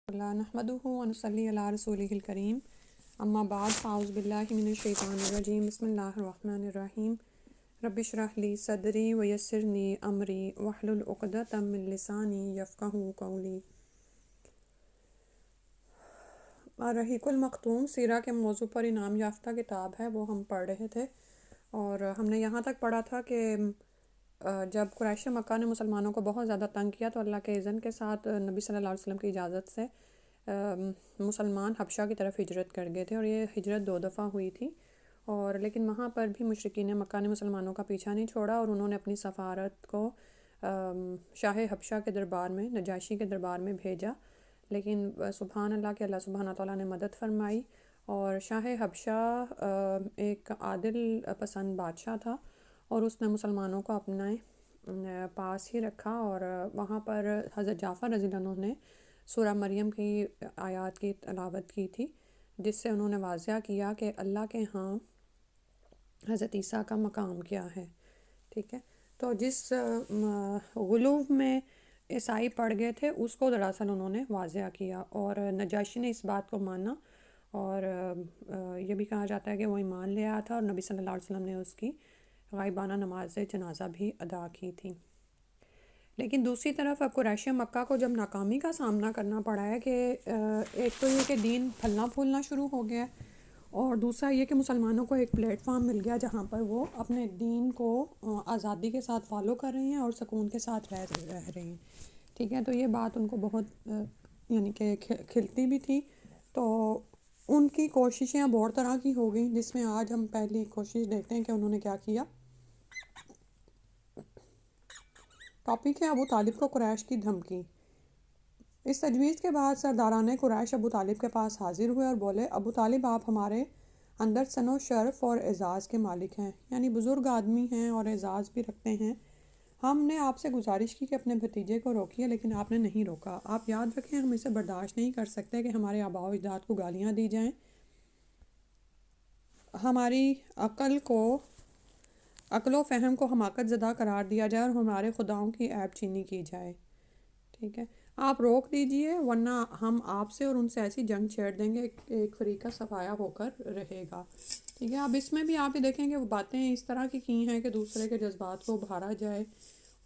اللہ نحمدہ ونصلی علی رسولہ الکریم اما بعد فاعوذ باللہ من الشیطان الرجیم بسم اللہ الرحمن الرحیم رب اشرح لی صدری ویسرنی امری واحلل عقدۃ من لسانی یفقہوا قولی۔ الرحیق المختوم سیرہ کے موضوع پر انعام یافتہ کتاب ہے، وہ ہم پڑھ رہے تھے اور ہم نے یہاں تک پڑھا تھا کہ جب قریش مکہ نے مسلمانوں کو بہت زیادہ تنگ کیا تو اللہ کے اذن کے ساتھ نبی صلی اللہ علیہ وسلم کی اجازت سے مسلمان حبشہ کی طرف ہجرت کر گئے تھے، اور یہ ہجرت 2 دفعہ ہوئی تھی، اور لیکن وہاں پر بھی مشرکین مکہ نے مسلمانوں کا پیچھا نہیں چھوڑا اور انہوں نے اپنی سفارت کو شاہ حبشہ کے دربار میں، نجاشی کے دربار میں بھیجا، لیکن سبحان اللہ کہ اللہ سبحانہ تعالیٰ نے مدد فرمائی، اور شاہ حبشہ ایک عادل پسند بادشاہ تھا اور اس نے مسلمانوں کو اپنے پاس ہی رکھا، اور وہاں پر حضرت جعفر رضی اللہ عنہ نے سورہ مریم کی آیات کی تلاوت کی تھی، جس سے انہوں نے واضح کیا کہ اللہ کے ہاں حضرت عیسیٰ کا مقام کیا ہے۔ ٹھیک ہے، تو جس غلو میں عیسائی پڑ گئے تھے اس کو دراصل انہوں نے واضح کیا، اور نجاشی نے اس بات کو مانا، اور یہ بھی کہا جاتا ہے کہ وہ ایمان لے آیا تھا، اور نبی صلی اللہ علیہ وسلم نے اس کی غائبانہ نماز جنازہ بھی ادا کی تھی۔ لیکن دوسری طرف اب قریش مکہ کو جب ناکامی کا سامنا کرنا پڑا ہے کہ ایک تو یہ کہ دین پھلنا پھولنا شروع ہو گیا ہے، اور دوسرا یہ کہ مسلمانوں کو ایک پلیٹ فارم مل گیا جہاں پر وہ اپنے دین کو آزادی کے ساتھ فالو کر رہے ہیں اور سکون کے ساتھ رہ رہے ہیں۔ ٹھیک ہے، تو یہ بات ان کو بہت یعنی کہ کھلتی بھی تھی، تو ان کی کوششیں اب اور طرح کی ہو گئیں، جس میں آج ہم پہلی کوشش دیکھتے ہیں کہ انہوں نے کیا کیا۔ ٹاپک ہے ابو طالب کو قریش کی دھمکی۔ اس تجویز کے بعد سرداران قریش ابو طالب کے پاس حاضر ہوئے اور بولے، ابو طالب آپ ہمارے اندر سنو شرف اور اعزاز کے مالک ہیں، یعنی بزرگ آدمی ہیں اور اعزاز بھی رکھتے ہیں۔ ہم نے آپ سے گزارش کی کہ اپنے بھتیجے کو روکیے، لیکن آپ نے نہیں روکا۔ آپ یاد رکھیں ہم اسے برداشت نہیں کر سکتے کہ ہمارے آباء و اجداد کو گالیاں دی جائیں، ہماری عقل و فہم کو حماقت زدہ قرار دیا جائے اور ہمارے خداؤں کی عیب چینی کی جائے۔ ٹھیک ہے، آپ روک دیجئے ورنہ ہم آپ سے اور ان سے ایسی جنگ چھیڑ دیں گے ایک فریقہ صفایا ہو کر رہے گا۔ ٹھیک ہے، اب اس میں بھی آپ یہ دیکھیں کہ وہ باتیں اس طرح کی ہیں کہ دوسرے کے جذبات کو ابھارا جائے،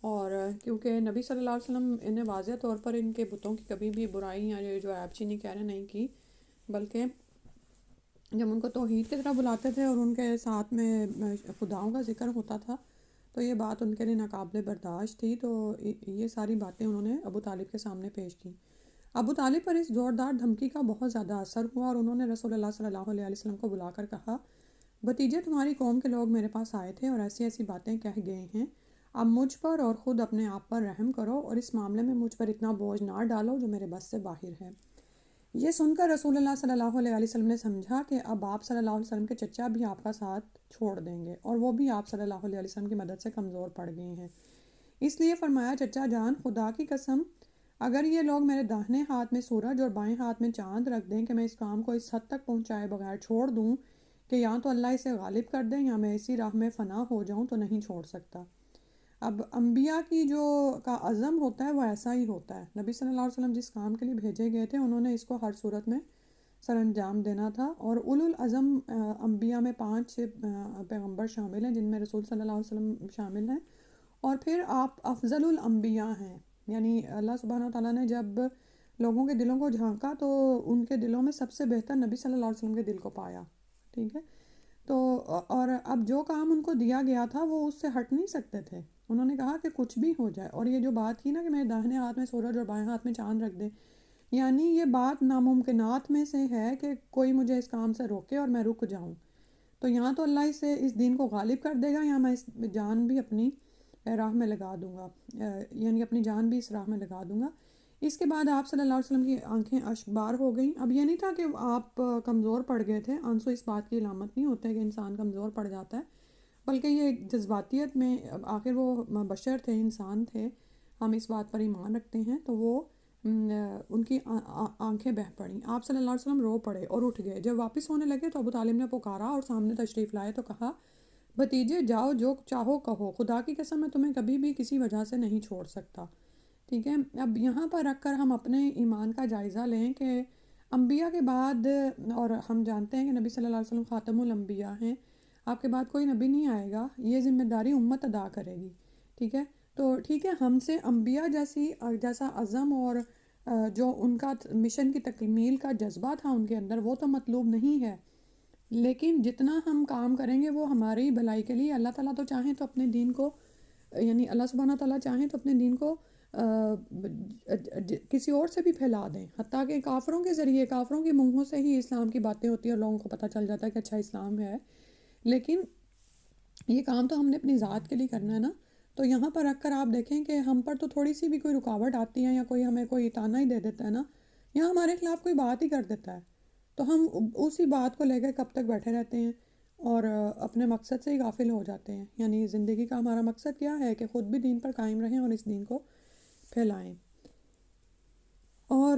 اور کیونکہ نبی صلی اللہ علیہ وسلم انہیں واضح طور پر ان کے بتوں کی کبھی بھی برائی یا جو عیب چینی کہہ رہے نہیں کی، بلکہ جب ان کو توحید کی طرف بلاتے تھے اور ان کے ساتھ میں خداؤں کا ذکر ہوتا تھا تو یہ بات ان کے لیے ناقابل برداشت تھی، تو یہ ساری باتیں انہوں نے ابو طالب کے سامنے پیش کی۔ ابو طالب پر اس زوردار دھمکی کا بہت زیادہ اثر ہوا اور انہوں نے رسول اللہ صلی اللہ علیہ وسلم کو بلا کر کہا، بھتیجے تمہاری قوم کے لوگ میرے پاس آئے تھے اور ایسی ایسی باتیں کہہ گئے ہیں، اب مجھ پر اور خود اپنے آپ پر رحم کرو اور اس معاملے میں مجھ پر اتنا بوجھ نہ ڈالو جو میرے بس سے باہر ہے۔ یہ سن کر رسول اللہ صلی اللہ علیہ وسلم نے سمجھا کہ اب آپ صلی اللہ علیہ وسلم کے چچا بھی آپ کا ساتھ چھوڑ دیں گے، اور وہ بھی آپ صلی اللہ علیہ وسلم کی مدد سے کمزور پڑ گئے ہیں، اس لیے فرمایا، چچا جان خدا کی قسم اگر یہ لوگ میرے داہنے ہاتھ میں سورج اور بائیں ہاتھ میں چاند رکھ دیں کہ میں اس کام کو اس حد تک پہنچائے بغیر چھوڑ دوں کہ یا تو اللہ اسے غالب کر دیں یا میں اسی راہ میں فنا ہو جاؤں، تو نہیں چھوڑ سکتا۔ اب انبیاء کی کا عزم ہوتا ہے وہ ایسا ہی ہوتا ہے۔ نبی صلی اللہ علیہ وسلم جس کام کے لیے بھیجے گئے تھے انہوں نے اس کو ہر صورت میں سر انجام دینا تھا، اور اولو العزم انبیاء میں 5 پیغمبر شامل ہیں جن میں رسول صلی اللہ علیہ وسلم شامل ہیں، اور پھر آپ افضل الانبیاء ہیں، یعنی اللہ سبحانہ تعالیٰ نے جب لوگوں کے دلوں کو جھانکا تو ان کے دلوں میں سب سے بہتر نبی صلی اللہ علیہ وسلم کے دل کو پایا۔ ٹھیک ہے، تو اور اب جو کام ان کو دیا گیا تھا وہ اس سے ہٹ نہیں سکتے تھے، انہوں نے کہا کہ کچھ بھی ہو جائے، اور یہ جو بات کی نا کہ میرے داہنے ہاتھ میں سورج اور بائیں ہاتھ میں چاند رکھ دے، یعنی یہ بات ناممکنات میں سے ہے کہ کوئی مجھے اس کام سے روکے اور میں رک جاؤں، تو یہاں تو اللہ اسے اس دین کو غالب کر دے گا یا میں اس جان بھی اپنی راہ میں لگا دوں گا، یعنی اپنی جان بھی اس راہ میں لگا دوں گا۔ اس کے بعد آپ صلی اللہ علیہ وسلم کی آنکھیں اشکبار ہو گئیں۔ اب یہ نہیں تھا کہ آپ کمزور پڑ گئے تھے، آنسو اس بات کی علامت نہیں ہوتے کہ انسان کمزور پڑ جاتا ہے، بلکہ یہ جذباتیت میں آخر وہ بشر تھے، انسان تھے، ہم اس بات پر ایمان رکھتے ہیں، تو وہ ان کی آنکھیں بہہ پڑیں، آپ صلی اللہ علیہ وسلم رو پڑے اور اٹھ گئے۔ جب واپس ہونے لگے تو ابو طالب نے پکارا اور سامنے تشریف لائے تو کہا، بھتیجے جاؤ جو چاہو کہو، خدا کی قسم میں تمہیں کبھی بھی کسی وجہ سے نہیں چھوڑ سکتا۔ ٹھیک ہے، اب یہاں پر رکھ کر ہم اپنے ایمان کا جائزہ لیں کہ انبیاء کے بعد، اور ہم جانتے ہیں کہ نبی صلی اللہ علیہ وسلم خاتم الانبیاء ہیں، آپ کے بعد کوئی نبی نہیں آئے گا، یہ ذمہ داری امت ادا کرے گی. ٹھیک ہے، تو ٹھیک ہے ہم سے انبیاء جیسا عزم اور جو ان کا مشن کی تکمیل کا جذبہ تھا ان کے اندر، وہ تو مطلوب نہیں ہے، لیکن جتنا ہم کام کریں گے وہ ہماری بھلائی کے لیے. اللہ تعالیٰ تو چاہیں تو اپنے دین کو، یعنی اللہ سبحانہ تعالیٰ چاہیں تو اپنے دین کو کسی اور سے بھی پھیلا دیں، حتیٰ کہ کافروں کے ذریعے، کافروں کے منہوں سے ہی اسلام کی باتیں ہوتی ہیں اور لوگوں کو پتہ چل جاتا ہے کہ اچھا اسلام ہے. لیکن یہ کام تو ہم نے اپنی ذات کے لیے کرنا ہے نا. تو یہاں پر رکھ کر آپ دیکھیں کہ ہم پر تو تھوڑی سی بھی کوئی رکاوٹ آتی ہے یا کوئی ہمیں کوئی تانا ہی دے دیتا ہے نا، یا ہمارے خلاف کوئی بات ہی کر دیتا ہے، تو ہم اسی بات کو لے کر کب تک بیٹھے رہتے ہیں اور اپنے مقصد سے ہی غافل ہو جاتے ہیں. یعنی زندگی کا ہمارا مقصد کیا ہے کہ خود بھی دین پر قائم رہیں اور اس دین کو پھیلائیں. اور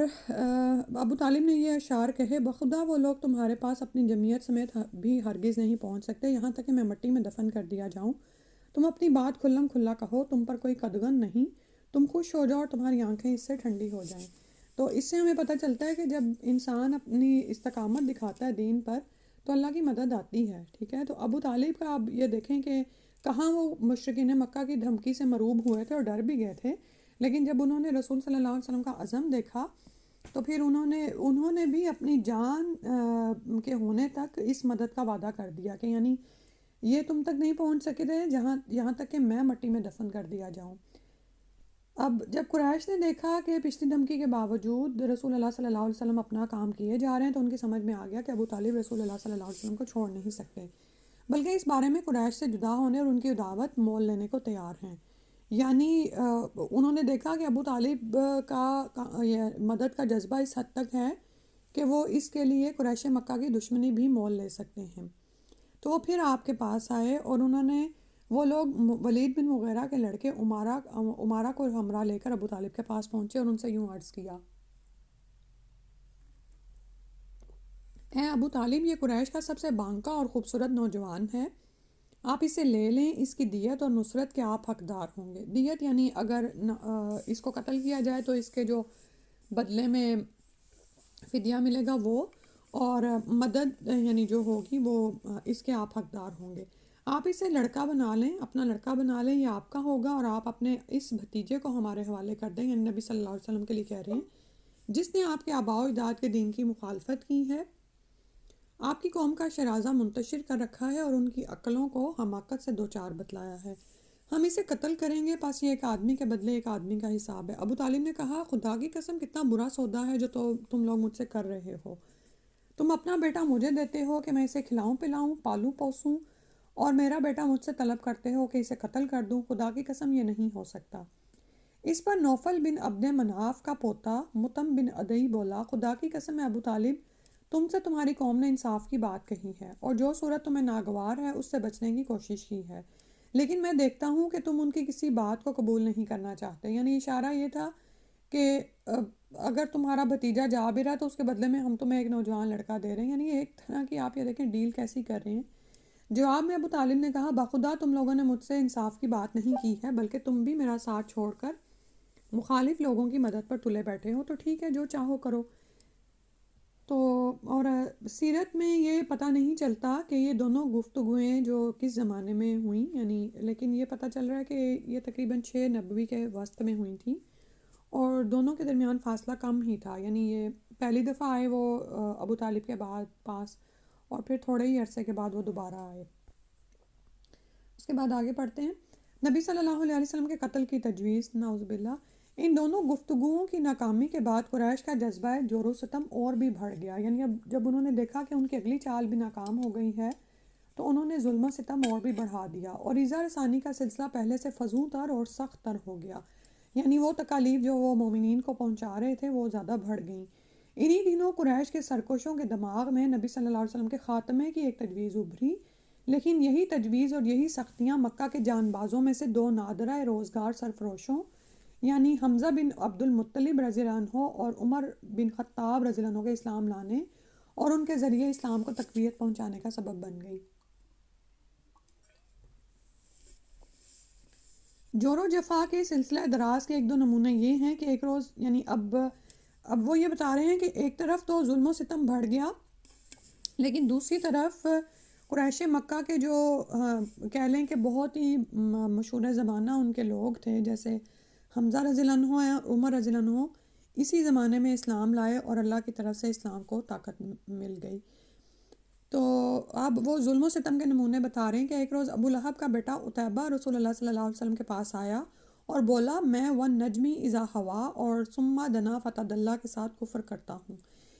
ابو طالب نے یہ اشعار کہے: بخدا وہ لوگ تمہارے پاس اپنی جمعیت سمیت بھی ہرگز نہیں پہنچ سکتے، یہاں تک کہ میں مٹی میں دفن کر دیا جاؤں. تم اپنی بات کھلم کھلا کہو، تم پر کوئی قدغن نہیں، تم خوش ہو جاؤ اور تمہاری آنکھیں اس سے ٹھنڈی ہو جائیں. تو اس سے ہمیں پتہ چلتا ہے کہ جب انسان اپنی استقامت دکھاتا ہے دین پر تو اللہ کی مدد آتی ہے. ٹھیک ہے، تو ابو طالب کا آپ یہ دیکھیں کہ کہاں وہ مشرکین مکہ کی دھمکی سے مروب ہوئے تھے اور ڈر بھی گئے تھے، لیکن جب انہوں نے رسول صلی اللہ علیہ وسلم کا عزم دیکھا تو پھر انہوں نے بھی اپنی جان کے ہونے تک اس مدد کا وعدہ کر دیا کہ یعنی یہ تم تک نہیں پہنچ سکے تھے یہاں تک کہ میں مٹی میں دفن کر دیا جاؤں. اب جب قریش نے دیکھا کہ پچھلی دھمکی کے باوجود رسول اللہ صلی اللہ علیہ وسلم اپنا کام کیے جا رہے ہیں تو ان کی سمجھ میں آ گیا کہ ابو طالب رسول اللہ صلی اللہ علیہ وسلم کو چھوڑ نہیں سکتے، بلکہ اس بارے میں قریش سے جدا ہونے اور ان کی دعوت مول لینے کو تیار ہیں. یعنی انہوں نے دیکھا کہ ابو طالب کا یہ مدد کا جذبہ اس حد تک ہے کہ وہ اس کے لیے قریش مکہ کی دشمنی بھی مول لے سکتے ہیں. تو وہ پھر آپ کے پاس آئے اور انہوں نے، وہ لوگ ولید بن مغیرہ کے لڑکے عمارہ کو ہمراہ لے کر ابو طالب کے پاس پہنچے اور ان سے یوں عرض کیا: اے ابو طالب، یہ قریش کا سب سے بانکا اور خوبصورت نوجوان ہے، آپ اسے لے لیں، اس کی دیت اور نصرت کے آپ حقدار ہوں گے. دیت یعنی اگر اس کو قتل کیا جائے تو اس کے جو بدلے میں فدیہ ملے گا وہ، اور مدد یعنی جو ہوگی وہ اس کے آپ حقدار ہوں گے. آپ اسے لڑکا بنا لیں، اپنا لڑکا بنا لیں، یہ آپ کا ہوگا، اور آپ اپنے اس بھتیجے کو ہمارے حوالے کر دیں. یعنی نبی صلی اللہ علیہ وسلم کے لیے کہہ رہے ہیں، جس نے آپ کے آباء و اجداد کے دین کی مخالفت کی ہے، آپ کی قوم کا شرازہ منتشر کر رکھا ہے اور ان کی عقلوں کو حماقت سے دوچار بتلایا ہے. ہم اسے قتل کریں گے، پس یہ ایک آدمی کے بدلے ایک آدمی کا حساب ہے. ابو طالب نے کہا: خدا کی قسم، کتنا برا سودا ہے جو تم لوگ مجھ سے کر رہے ہو. تم اپنا بیٹا مجھے دیتے ہو کہ میں اسے کھلاؤں پلاؤں، پالوں پوسوں، اور میرا بیٹا مجھ سے طلب کرتے ہو کہ اسے قتل کر دوں. خدا کی قسم یہ نہیں ہو سکتا. اس پر نوفل بن عبد مناف کا پوتا مطعم بن عدی بولا: خدا کی قسم ہے ابو طالب، تم سے تمہاری قوم نے انصاف کی بات کہی ہے اور جو صورت تمہیں ناگوار ہے اس سے بچنے کی کوشش کی ہے، لیکن میں دیکھتا ہوں کہ تم ان کی کسی بات کو قبول نہیں کرنا چاہتے. یعنی اشارہ یہ تھا کہ اگر تمہارا بھتیجا جا بھی رہا تو اس کے بدلے میں ہم تمہیں ایک نوجوان لڑکا دے رہے ہیں. یعنی ایک طرح کی آپ یہ دیکھیں ڈیل کیسی کر رہے ہیں. جواب میں ابو طالب نے کہا: بخدا تم لوگوں نے مجھ سے انصاف کی بات نہیں کی ہے، بلکہ تم بھی میرا ساتھ چھوڑ کر مخالف لوگوں کی مدد پر تلے بیٹھے ہو، تو ٹھیک ہے، جو چاہو کرو. تو اور سیرت میں یہ پتہ نہیں چلتا کہ یہ دونوں گفتگویں جو کس زمانے میں ہوئیں، یعنی لیکن یہ پتہ چل رہا ہے کہ یہ تقریباً 6 نبوی کے وسط میں ہوئی تھیں اور دونوں کے درمیان فاصلہ کم ہی تھا. یعنی یہ پہلی دفعہ آئے وہ ابو طالب کے بعد پاس، اور پھر تھوڑے ہی عرصے کے بعد وہ دوبارہ آئے. اس کے بعد آگے پڑھتے ہیں. نبی صلی اللہ علیہ وسلم کے قتل کی تجویز، نعوذ باللہ. ان دونوں گفتگوؤں کی ناکامی کے بعد قریش کا جذبہ جور و ستم اور بھی بڑھ گیا. یعنی اب جب انہوں نے دیکھا کہ ان کی اگلی چال بھی ناکام ہو گئی ہے تو انہوں نے ظلم و ستم اور بھی بڑھا دیا اور ایذا رسانی کا سلسلہ پہلے سے فزوں تر اور سخت تر ہو گیا. یعنی وہ تکالیف جو وہ مومنین کو پہنچا رہے تھے وہ زیادہ بڑھ گئیں. انہی دنوں قریش کے سرکشوں کے دماغ میں نبی صلی اللہ علیہ وسلم کے خاتمے کی ایک تجویز ابھری، لیکن یہی تجویز اور یہی سختیاں مکہ کے جان بازوں میں سے 2 نادرہ روزگار سرفروشوں یعنی حمزہ بن عبد المطلب رضی اللہ عنہ اور عمر بن خطاب رضی اللہ عنہ کے اسلام لانے اور ان کے ذریعے اسلام کو تقویت پہنچانے کا سبب بن گئی. جور و جفا کے سلسلہ دراز کے ایک دو نمونے یہ ہیں کہ ایک روز یعنی اب وہ یہ بتا رہے ہیں کہ ایک طرف تو ظلم و ستم بڑھ گیا، لیکن دوسری طرف قریش مکہ کے جو کہہ لیں کہ بہت ہی مشہور زمانہ ان کے لوگ تھے، جیسے حمزہ رضی اللہ عنہ ہیں اور عمر رضی اللہ عنہ، اسی زمانے میں اسلام لائے اور اللہ کی طرف سے اسلام کو طاقت مل گئی۔ تو اب وہ ظلم و ستم کے نمونے بتا رہے ہیں کہ ایک روز ابو لہب کا بیٹا عتیبہ رسول اللہ صلی اللہ علیہ وسلم کے پاس آیا اور بولا میں والنجمی اذا ہوا اور ثم دنا فتدلی کے ساتھ کفر کرتا ہوں۔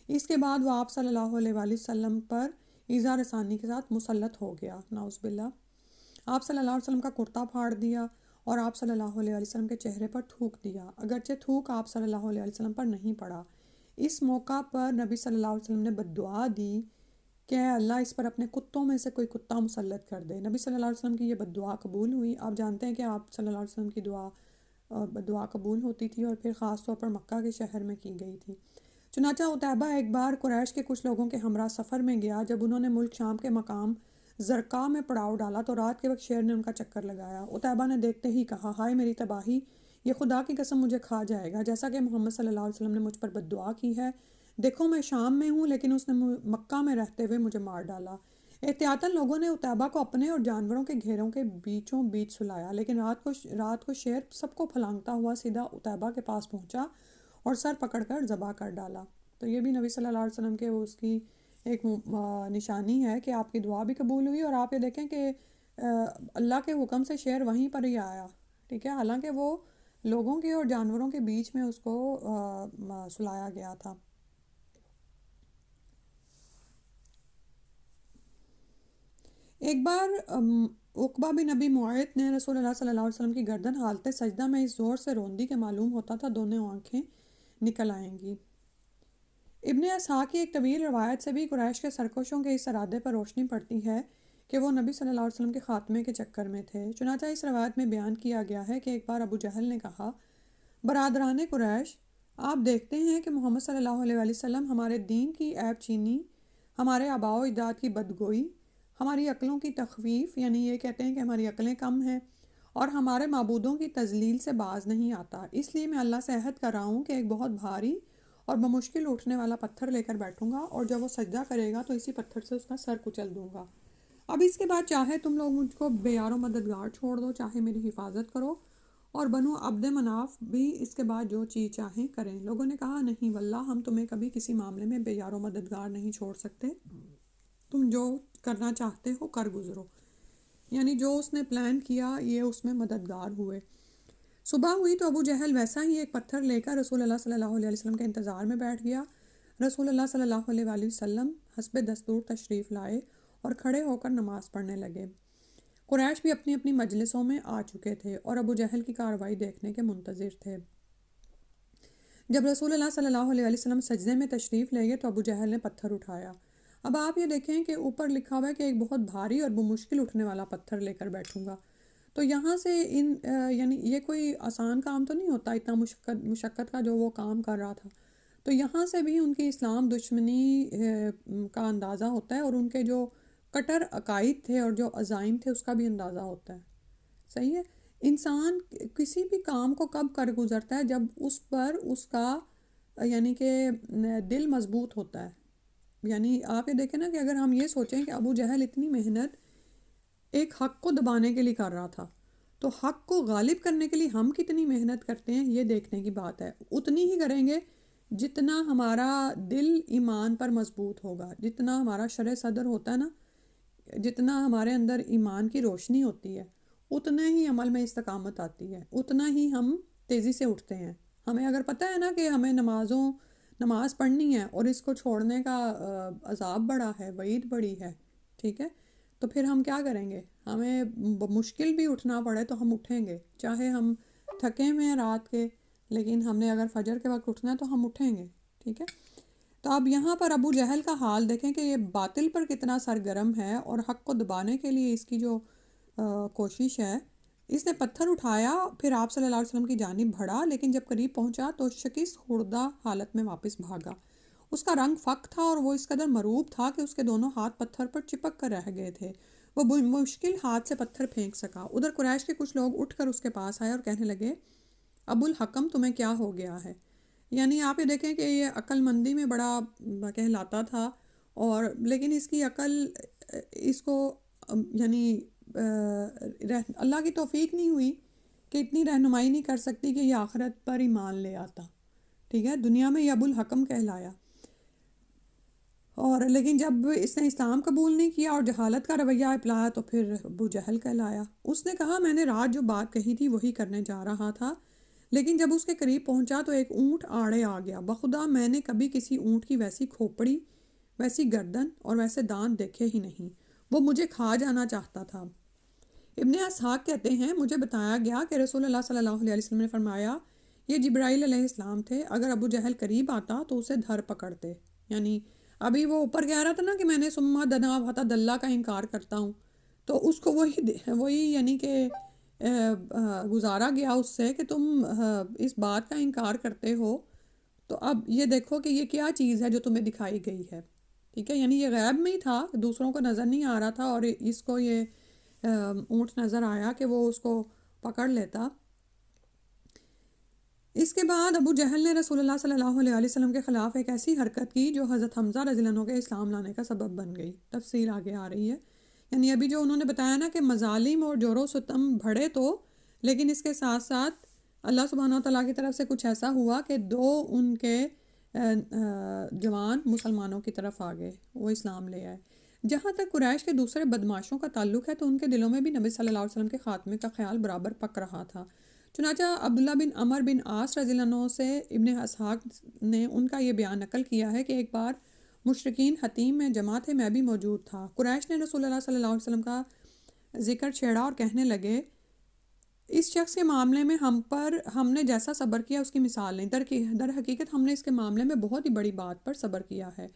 اس کے بعد وہ آپ صلی اللہ علیہ وآلہ وسلم پر ایذا رسانی کے ساتھ مسلط ہو گیا، نعوذ باللہ۔ آپ صلی اللہ علیہ وسلم کا کرتا پھاڑ دیا اور آپ صلی اللہ علیہ وآلہ وسلم کے چہرے پر تھوک دیا، اگرچہ تھوک آپ صلی اللہ علیہ وآلہ وسلم پر نہیں پڑا۔ اس موقع پر نبی صلی اللہ علیہ وسلم نے بد دعا دی کہ اے اللہ اس پر اپنے کتوں میں سے کوئی کتا مسلط کر دے۔ نبی صلی اللہ علیہ وسلم کی یہ بد دعا قبول ہوئی۔ آپ جانتے ہیں کہ آپ صلی اللہ علیہ وسلم کی دعا اور بد دعا قبول ہوتی تھی اور پھر خاص طور پر مکہ کے شہر میں کی گئی تھی۔ چنانچہ عتیبہ ایک بار قریش کے کچھ لوگوں کے ہمراہ سفر میں گیا۔ جب انہوں نے ملک شام کے مقام زرقاء میں پڑاؤ ڈالا تو رات کے وقت شیر نے ان کا چکر لگایا۔ عتیبہ نے دیکھتے ہی کہا ہائے میری تباہی، یہ خدا کی قسم مجھے کھا جائے گا، جیسا کہ محمد صلی اللہ علیہ وسلم نے مجھ پر بد دعا کی ہے۔ دیکھو میں شام میں ہوں لیکن اس نے مکہ میں رہتے ہوئے مجھے مار ڈالا۔ احتیاطاً لوگوں نے عتیبہ کو اپنے اور جانوروں کے گھیروں کے بیچوں بیچ سلایا، لیکن رات کو شیر سب کو پھلانگتا ہوا سیدھا عتیبہ کے پاس پہنچا اور سر پکڑ کر ذبح کر ڈالا۔ تو یہ بھی نبی صلی اللہ علیہ وسلم کے اس کی ایک نشانی ہے کہ آپ کی دعا بھی قبول ہوئی، اور آپ یہ دیکھیں کہ اللہ کے حکم سے شیر وہیں پر ہی آیا، ٹھیک ہے، حالانکہ وہ لوگوں کے اور جانوروں کے بیچ میں اس کو سلایا گیا تھا۔ ایک بار عقبہ بن نبی معیط نے رسول اللہ صلی اللہ علیہ وسلم کی گردن حالت سجدہ میں اس زور سے روندی کہ معلوم ہوتا تھا دونوں آنکھیں نکل آئیں گی۔ ابن اسحاق کی ایک طویل روایت سے بھی قریش کے سرکشوں کے اس ارادے پر روشنی پڑتی ہے کہ وہ نبی صلی اللہ علیہ وسلم کے خاتمے کے چکر میں تھے۔ چنانچہ اس روایت میں بیان کیا گیا ہے کہ ایک بار ابو جہل نے کہا برادران قریش، آپ دیکھتے ہیں کہ محمد صلی اللہ علیہ وآلہ وسلم ہمارے دین کی عیب چینی، ہمارے آباء و اجداد کی بدگوئی، ہماری عقلوں کی تخویف، یعنی یہ کہتے ہیں کہ ہماری عقلیں کم ہیں، اور ہمارے معبودوں کی تذلیل سے باز نہیں آتا۔ اس لیے میں اللہ سے عہد کر رہا ہوں کہ ایک بہت بھاری اور بمشکل اٹھنے والا پتھر لے کر بیٹھوں گا، اور جب وہ سجدہ کرے گا تو اسی پتھر سے اس کا سر کچل دوں گا۔ اب اس کے بعد چاہے تم لوگ مجھ کو بے یار و مددگار چھوڑ دو، چاہے میری حفاظت کرو، اور بنو عبد مناف بھی اس کے بعد جو چیز چاہیں کریں۔ لوگوں نے کہا نہیں واللہ ہم تمہیں کبھی کسی معاملے میں بے یار و مددگار نہیں چھوڑ سکتے، تم جو کرنا چاہتے ہو کر گزرو، یعنی جو اس نے پلان کیا یہ اس میں مددگار ہوئے۔ صبح ہوئی تو ابو جہل ویسا ہی ایک پتھر لے کر رسول اللہ صلی اللہ علیہ وسلم کے انتظار میں بیٹھ گیا۔ رسول اللہ صلی اللہ علیہ وآلہ وسلم حسب دستور تشریف لائے اور کھڑے ہو کر نماز پڑھنے لگے۔ قریش بھی اپنی اپنی مجلسوں میں آ چکے تھے اور ابو جہل کی کارروائی دیکھنے کے منتظر تھے۔ جب رسول اللہ صلی اللہ علیہ وسلم سجدے میں تشریف لے گئے تو ابو جہل نے پتھر اٹھایا۔ اب آپ یہ دیکھیں کہ اوپر لکھا ہوا ہے کہ ایک بہت بھاری اور بمشکل اٹھنے والا پتھر لے کر بیٹھوں گا، تو یہاں سے یعنی یہ کوئی آسان کام تو نہیں ہوتا، اتنا مشقت کا جو وہ کام کر رہا تھا، تو یہاں سے بھی ان کی اسلام دشمنی کا اندازہ ہوتا ہے، اور ان کے جو کٹر عقائد تھے اور جو عزائم تھے اس کا بھی اندازہ ہوتا ہے۔ صحیح ہے، انسان کسی بھی کام کو کب کر گزرتا ہے جب اس پر اس کا یعنی کہ دل مضبوط ہوتا ہے۔ یعنی آپ یہ دیکھیں نا کہ اگر ہم یہ سوچیں کہ ابو جہل اتنی محنت ایک حق کو دبانے کے لیے کر رہا تھا، تو حق کو غالب کرنے کے لیے ہم کتنی محنت کرتے ہیں یہ دیکھنے کی بات ہے۔ اتنی ہی کریں گے جتنا ہمارا دل ایمان پر مضبوط ہوگا، جتنا ہمارا شرح صدر ہوتا ہے نا، جتنا ہمارے اندر ایمان کی روشنی ہوتی ہے، اتنا ہی عمل میں استقامت آتی ہے، اتنا ہی ہم تیزی سے اٹھتے ہیں۔ ہمیں اگر پتہ ہے نا کہ ہمیں نماز پڑھنی ہے اور اس کو چھوڑنے کا عذاب بڑا ہے، وعید بڑی ہے، ٹھیک ہے، تو پھر ہم کیا کریں گے؟ ہمیں مشکل بھی اٹھنا پڑے تو ہم اٹھیں گے، چاہے ہم تھکے ہوئے ہیں رات کے، لیکن ہم نے اگر فجر کے وقت اٹھنا ہے تو ہم اٹھیں گے، ٹھیک ہے۔ تو اب یہاں پر ابو جہل کا حال دیکھیں کہ یہ باطل پر کتنا سرگرم ہے اور حق کو دبانے کے لیے اس کی جو کوشش ہے۔ اس نے پتھر اٹھایا، پھر آپ صلی اللہ علیہ وسلم کی جانب بڑھا، لیکن جب قریب پہنچا تو شکست خوردہ حالت میں واپس بھاگا۔ اس کا رنگ فک تھا اور وہ اس قدر مروب تھا کہ اس کے دونوں ہاتھ پتھر پر چپک کر رہ گئے تھے۔ وہ مشکل ہاتھ سے پتھر پھینک سکا۔ ادھر قریش کے کچھ لوگ اٹھ کر اس کے پاس آئے اور کہنے لگے ابو الحکم تمہیں کیا ہو گیا ہے؟ یعنی آپ یہ دیکھیں کہ یہ عقل مندی میں بڑا کہلاتا تھا، اور لیکن اس کی عقل اس کو یعنی اللہ کی توفیق نہیں ہوئی کہ اتنی رہنمائی نہیں کر سکتی کہ یہ آخرت پر ایمان لے آتا، ٹھیک ہے، دنیا میں یہ ابو الحکم کہلایا۔ اور لیکن جب اس نے اسلام قبول نہیں کیا اور جہالت کا رویہ اپنایا تو پھر ابو جہل کہلایا۔ اس نے کہا میں نے رات جو بات کہی تھی وہی کرنے جا رہا تھا، لیکن جب اس کے قریب پہنچا تو ایک اونٹ آڑے آ گیا۔ بخدا میں نے کبھی کسی اونٹ کی ویسی کھوپڑی، ویسی گردن اور ویسے دانت دیکھے ہی نہیں، وہ مجھے کھا جانا چاہتا تھا۔ ابن اسحاق کہتے ہیں مجھے بتایا گیا کہ رسول اللہ صلی اللہ علیہ وسلم نے فرمایا یہ جبرائیل علیہ السلام تھے، اگر ابو جہل قریب آتا تو اسے دھر پکڑتے۔ یعنی ابھی وہ اوپر کہہ رہا تھا نا کہ میں نے سما دنا وطد اللہ کا انکار کرتا ہوں، تو اس کو وہی یعنی کہ گزارا گیا اس سے کہ تم اس بات کا انکار کرتے ہو، تو اب یہ دیکھو کہ یہ کیا چیز ہے جو تمہیں دکھائی گئی ہے، ٹھیک ہے، یعنی یہ غیب میں ہی تھا، دوسروں کو نظر نہیں آ رہا تھا، اور اس کو یہ اونٹ نظر آیا کہ وہ اس کو پکڑ لیتا۔ اس کے بعد ابو جہل نے رسول اللہ صلی اللہ علیہ وسلم کے خلاف ایک ایسی حرکت کی جو حضرت حمزہ رضی اللہ عنہ کے اسلام لانے کا سبب بن گئی۔ تفصیل آگے آ رہی ہے، یعنی ابھی جو انہوں نے بتایا نا کہ مظالم اور جور و ستم بڑھے تو، لیکن اس کے ساتھ ساتھ اللہ سبحانہ وتعالیٰ کی طرف سے کچھ ایسا ہوا کہ دو ان کے جوان مسلمانوں کی طرف آ گئے، وہ اسلام لے آئے۔ جہاں تک قریش کے دوسرے بدماشوں کا تعلق ہے تو ان کے دلوں میں بھی نبی صلی اللہ علیہ وسلم کے خاتمے کا خیال برابر پک رہا تھا۔ چنانچہ عبداللہ بن عمر بن عاص رضی اللہ عنہ سے ابن اسحاق نے ان کا یہ بیان نقل کیا ہے کہ ایک بار مشرکین حتیم میں جمع تھے، میں بھی موجود تھا۔ قریش نے رسول اللہ صلی اللہ علیہ وسلم کا ذکر چھیڑا اور کہنے لگے اس شخص کے معاملے میں ہم نے جیسا صبر کیا اس کی مثال نہیں، در حقیقت ہم نے اس کے معاملے میں بہت ہی بڑی بات پر صبر کیا ہے۔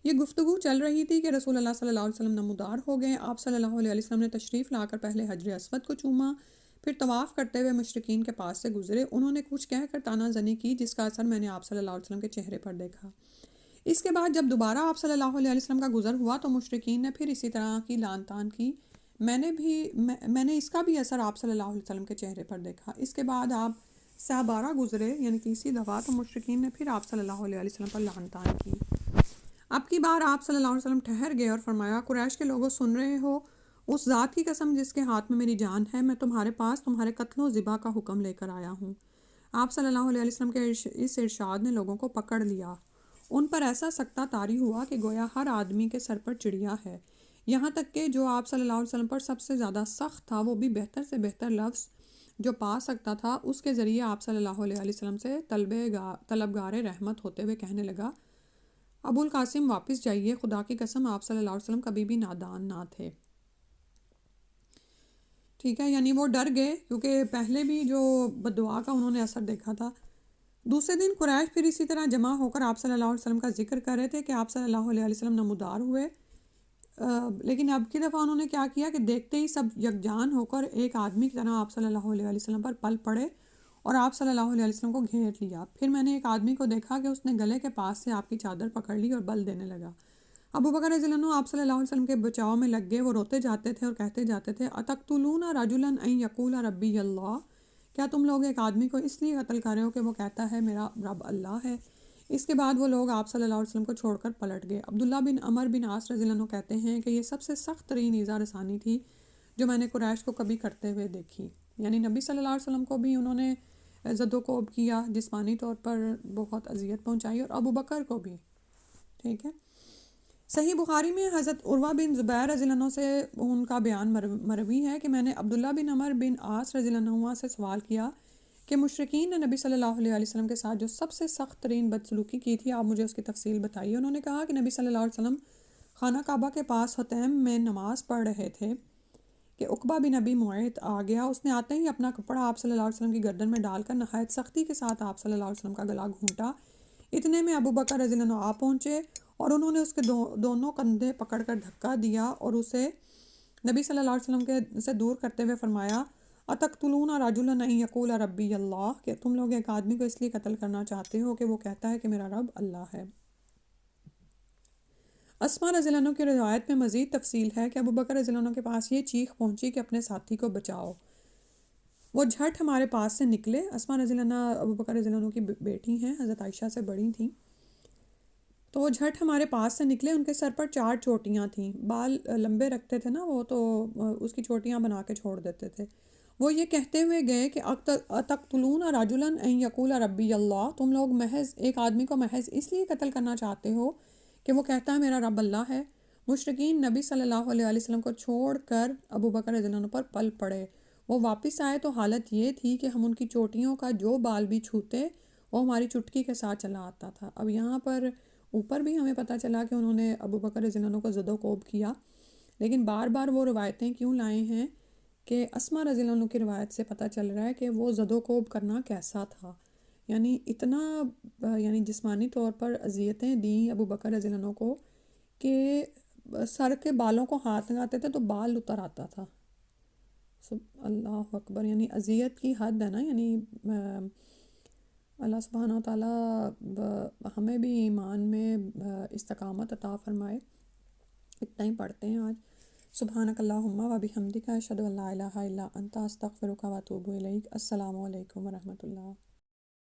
یہ گفتگو چل رہی تھی کہ رسول اللہ صلی اللہ علیہ وسلم نمودار ہو گئے۔ آپ صلی اللہ علیہ وسلم نے تشریف لا کر پہلے حجر اسود کو چوما، پھر طواف کرتے ہوئے مشرکین کے پاس سے گزرے۔ انہوں نے کچھ کہہ کر تانا زنی کی جس کا اثر میں نے آپ صلی اللہ علیہ وسلم کے چہرے پر دیکھا۔ اس کے بعد جب دوبارہ آپ صلی اللہ علیہ وسلم کا گزر ہوا تو مشرکین نے پھر اسی طرح کی لعن طعن کی۔ میں نے اس کا بھی اثر آپ صلی اللہ علیہ وسلم کے چہرے پر دیکھا۔ اس کے بعد آپ سہ گزرے یعنی تیسری دفعہ، تو مشرکین نے پھر آپ صلی اللہ علیہ وسلم پر لعن طعن کی۔ اب کی بار آپ صلی اللہ علیہ وسلم ٹھہر گئے اور فرمایا قریش کے لوگوں سن رہے ہو، اس ذات کی قسم جس کے ہاتھ میں میری جان ہے، میں تمہارے پاس تمہارے قتل و ذبح کا حکم لے کر آیا ہوں۔ آپ صلی اللہ علیہ وسلم کے اس ارشاد نے لوگوں کو پکڑ لیا، ان پر ایسا سکتہ طاری ہوا کہ گویا ہر آدمی کے سر پر چڑیا ہے، یہاں تک کہ جو آپ صلی اللہ علیہ وسلم پر سب سے زیادہ سخت تھا وہ بھی بہتر سے بہتر لفظ جو پا سکتا تھا اس کے ذریعے آپ صلی اللہ علیہ وسلم سے طلبگار رحمت ہوتے ہوئے کہنے لگا ابو القاسم واپس جائیے، خدا کی قسم آپ صلی اللہ علیہ وسلم کبھی بھی نادان نہ تھے، ٹھیک ہے، یعنی وہ ڈر گئے کیونکہ پہلے بھی جو بددعا کا انہوں نے اثر دیکھا تھا۔ دوسرے دن قریش پھر اسی طرح جمع ہو کر آپ صلی اللہ علیہ وسلم کا ذکر کر رہے تھے کہ آپ صلی اللہ علیہ وسلم نمودار ہوئے، لیکن اب کی دفعہ انہوں نے کیا کیا کہ دیکھتے ہی سب یکجان ہو کر ایک آدمی کی طرح آپ صلی اللہ علیہ وسلم پر پل پڑے اور آپ صلی اللہ علیہ وسلم کو گھیر لیا۔ پھر میں نے ایک آدمی کو دیکھا کہ اس نے گلے کے پاس سے آپ کی چادر پکڑ لی اور بل دینے لگا۔ ابو بکر رضی اللہ عنہ آپ صلی اللہ علیہ وسلم کے بچاؤ میں لگ گئے، وہ روتے جاتے تھے اور کہتے جاتے تھے اتقتلون رجلا ان یقول ربی اللہ، کیا تم لوگ ایک آدمی کو اس لیے قتل کر رہے ہو کہ وہ کہتا ہے میرا رب اللہ ہے؟ اس کے بعد وہ لوگ آپ صلی اللہ علیہ وسلم کو چھوڑ کر پلٹ گئے۔ عبداللہ بن عمر بن عاص رضی اللہ عنہ کہتے ہیں کہ یہ سب سے سخت ترین ایذا رسانی تھی جو میں نے قریش کو کبھی کرتے ہوئے دیکھی، یعنی نبی صلی اللہ علیہ وسلم کو بھی انہوں نے زد و کوب کیا، جسمانی طور پر بہت اذیت پہنچائی، اور ابو بکر کو بھی، ٹھیک ہے۔ صحیح بخاری میں حضرت عروہ بن زبیر رضی اللہ عنہ سے ان کا بیان مروی ہے کہ میں نے عبداللہ بن عمر بن عاص رضی اللہ عنہ سے سوال کیا کہ مشرکین نے نبی صلی اللہ علیہ وسلم کے ساتھ جو سب سے سخت ترین بدسلوکی کی تھی آپ مجھے اس کی تفصیل بتائیے۔ انہوں نے کہا کہ نبی صلی اللہ علیہ وسلم خانہ کعبہ کے پاس حتیم میں نماز پڑھ رہے تھے کہ عقبہ بن ابی معیط آ گیا، اس نے آتے ہی اپنا کپڑا آپ صلی اللہ علیہ وسلم کی گردن میں ڈال کر نہایت سختی کے ساتھ آپ صلی اللہ علیہ وسلم کا گلا گھونٹا۔ اتنے میں ابو بکر رضی اللہ عنہ آ پہنچے اور انہوں نے اس کے دونوں کندھے پکڑ کر دھکا دیا اور اسے نبی صلی اللہ علیہ وسلم سے دور کرتے ہوئے فرمایا اتقتلون رجلا ان یقول ربی اللہ، کہ تم لوگ ایک آدمی کو اس لیے قتل کرنا چاہتے ہو کہ وہ کہتا ہے کہ میرا رب اللہ ہے۔ اسما رضی اللہ عنہ کی روایت میں مزید تفصیل ہے کہ ابو بکر رضی اللہ عنہ کے پاس یہ چیخ پہنچی کہ اپنے ساتھی کو بچاؤ۔ وہ جھٹ ہمارے پاس سے نکلے۔ اسما رضی اللہ عنہ ابو بکر رضی اللہ عنہ کی بیٹی ہیں، حضرت عائشہ سے بڑی تھیں، تو وہ جھٹ ہمارے پاس سے نکلے۔ ان کے سر پر 4 چوٹیاں تھیں، بال لمبے رکھتے تھے نا وہ، تو اس کی چوٹیاں بنا کے چھوڑ دیتے تھے۔ وہ یہ کہتے ہوئے گئے کہ اتقتلون رجلا ان یقول ربی اللہ، تم لوگ محض ایک آدمی کو محض اس لیے قتل کرنا چاہتے ہو کہ وہ کہتا ہے میرا رب اللہ ہے۔ مشرکین نبی صلی اللہ علیہ وسلم کو چھوڑ کر ابو بکر رضی اللہ عنہ پر پل پڑے۔ وہ واپس آئے تو حالت یہ تھی کہ ہم ان کی چوٹیوں کا جو بال بھی چھوتے وہ ہماری چٹکی کے ساتھ چلا آتا تھا۔ اب یہاں پر اوپر بھی ہمیں پتہ چلا کہ انہوں نے ابو بکر رضی اللہ عنہ کو زد و کوب کیا، لیکن بار بار وہ روایتیں کیوں لائے ہیں کہ اسما رضی اللہ عنہ کی روایت سے پتہ چل رہا ہے کہ وہ زد و کوب کرنا کیسا تھا، یعنی اتنا یعنی جسمانی طور پر اذیتیں دیں ابو بکر رضی اللہ عنہ کو کہ سر کے بالوں کو ہاتھ لگاتے تھے تو بال اتر آتا تھا۔ اللہ اکبر، یعنی اذیت کی حد ہے نا، یعنی اللہ سبحانہ وتعالیٰ ہمیں بھی ایمان میں استقامت عطا فرمائے۔ اتنا ہی پڑھتے ہیں آج۔ سبحانک اللہم و بحمدک اشہد ان لا الہ الا انت استغفرک و اتوب الیک۔ السلام علیکم ورحمۃ اللہ۔